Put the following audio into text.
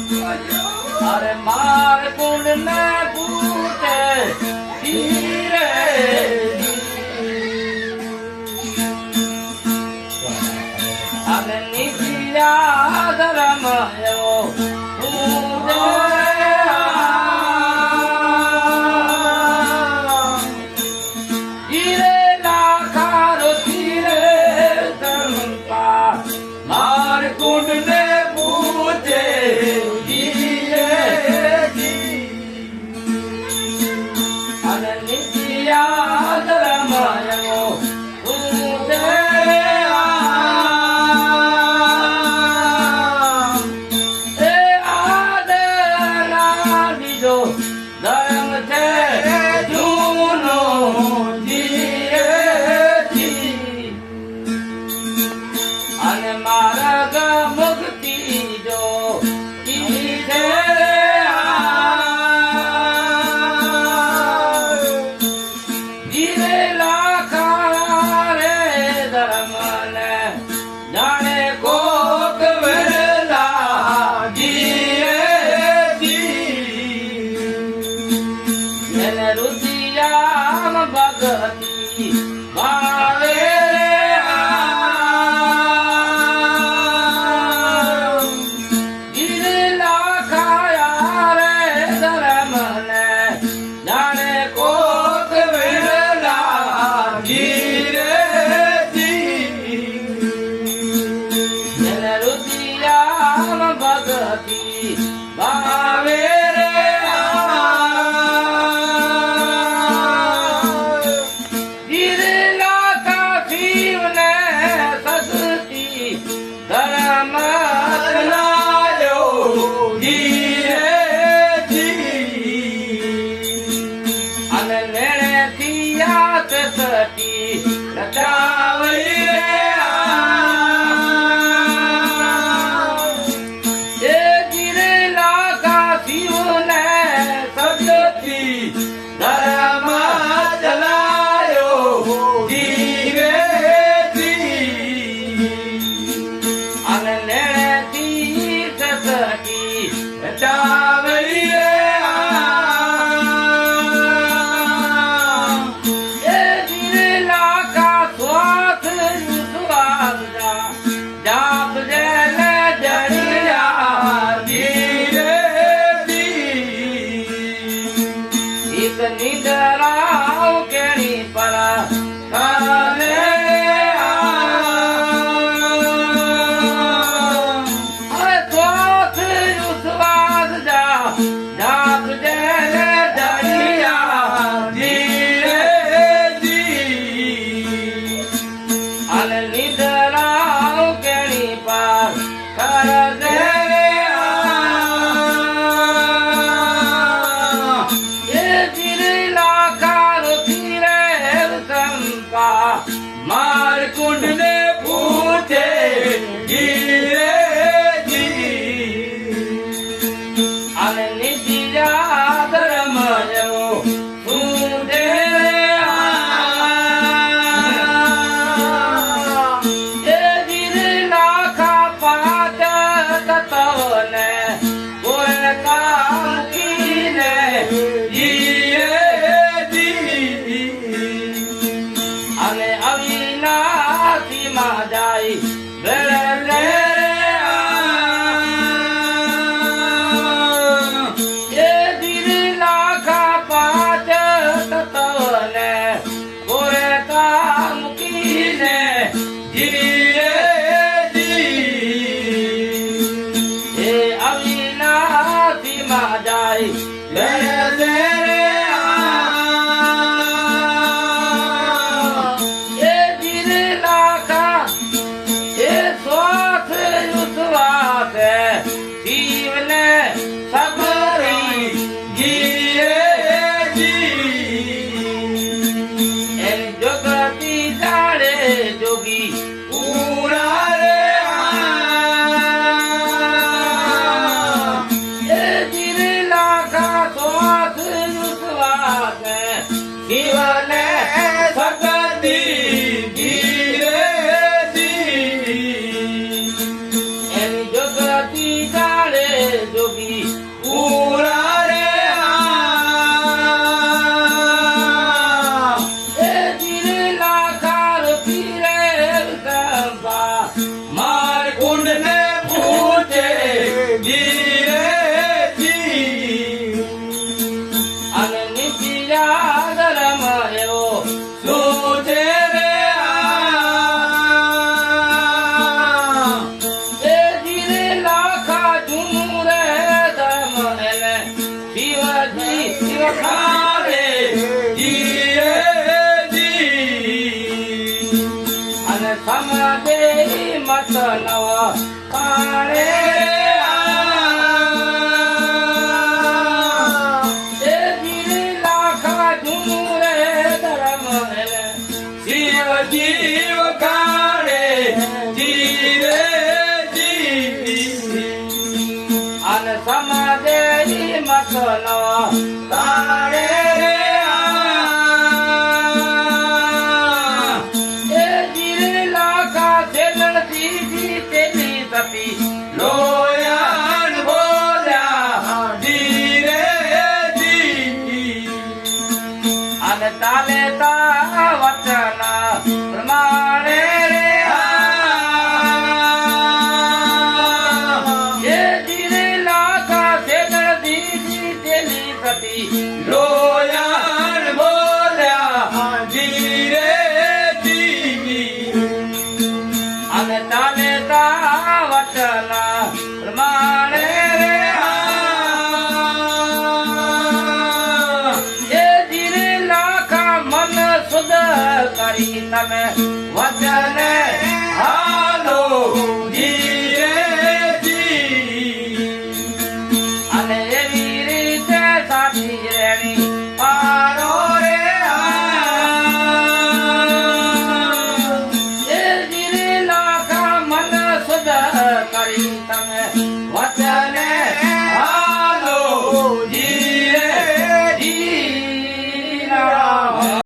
अरे मार कुंड ने पूछे धीरे अरे निशिया धर्म यो कुंड ने पूछे नित्या धर्मयो धर्म थे जूनो मार्ग मुक्ति जो धीरे लाखा रे धर्म ने जाने कोट वेला जीरे रुचियाम भगती भावे भावे रे गिरला का शिव ने सस्ती धर्म लायो धीरे अनने थिया सती रचावई धर्म चलायो धीरे अनने तीर्थ सकी चावलिए गिरला का स्वाथ स्वाद जाप जल जड़िया निदराओ केणी परा काले अरे स्वाथ युस्वाद जा जाप जल जड़िया धीरे अल निदराओ केणी पर कर दे मार कुंड ने पूछे धीरे नित्या धर्म यो सूझे गिरलाखा पाच तत्व ने कोई काम की ने अविनाशी मा जाई बेले ये गिरलाखा पाच तत्व ने कोरे काम कीने जिए પૂછે ધીરેથી અને નીતિયા ધર્મ એવો શું છે રે એ ધીરે લાખા જૂનું રે ધર્મ એને શિવજી શિવખારે ધીરેથી અને સમજે મત નવ પાણે એ ધીરે લાખા જૂનું રે ધર્મ એને શિવજી શિવખારે ધીરેથી અને સમજે મત નવ પાણે લોયણ બોલ્યા ધીરેથી અને તાલે તા વચન પ્રમાણે એ ધીરે લાખા છેદણ દીધી તેની સતી લોયણ બોલ્યા ધીરેથી અને તાલે તા વચન પ્રમાણે એ ધીરે લાખા મન શુદ્ધ કરી તમે વચન હાલો ધીરેથી અને એવી રીતે સાથી રે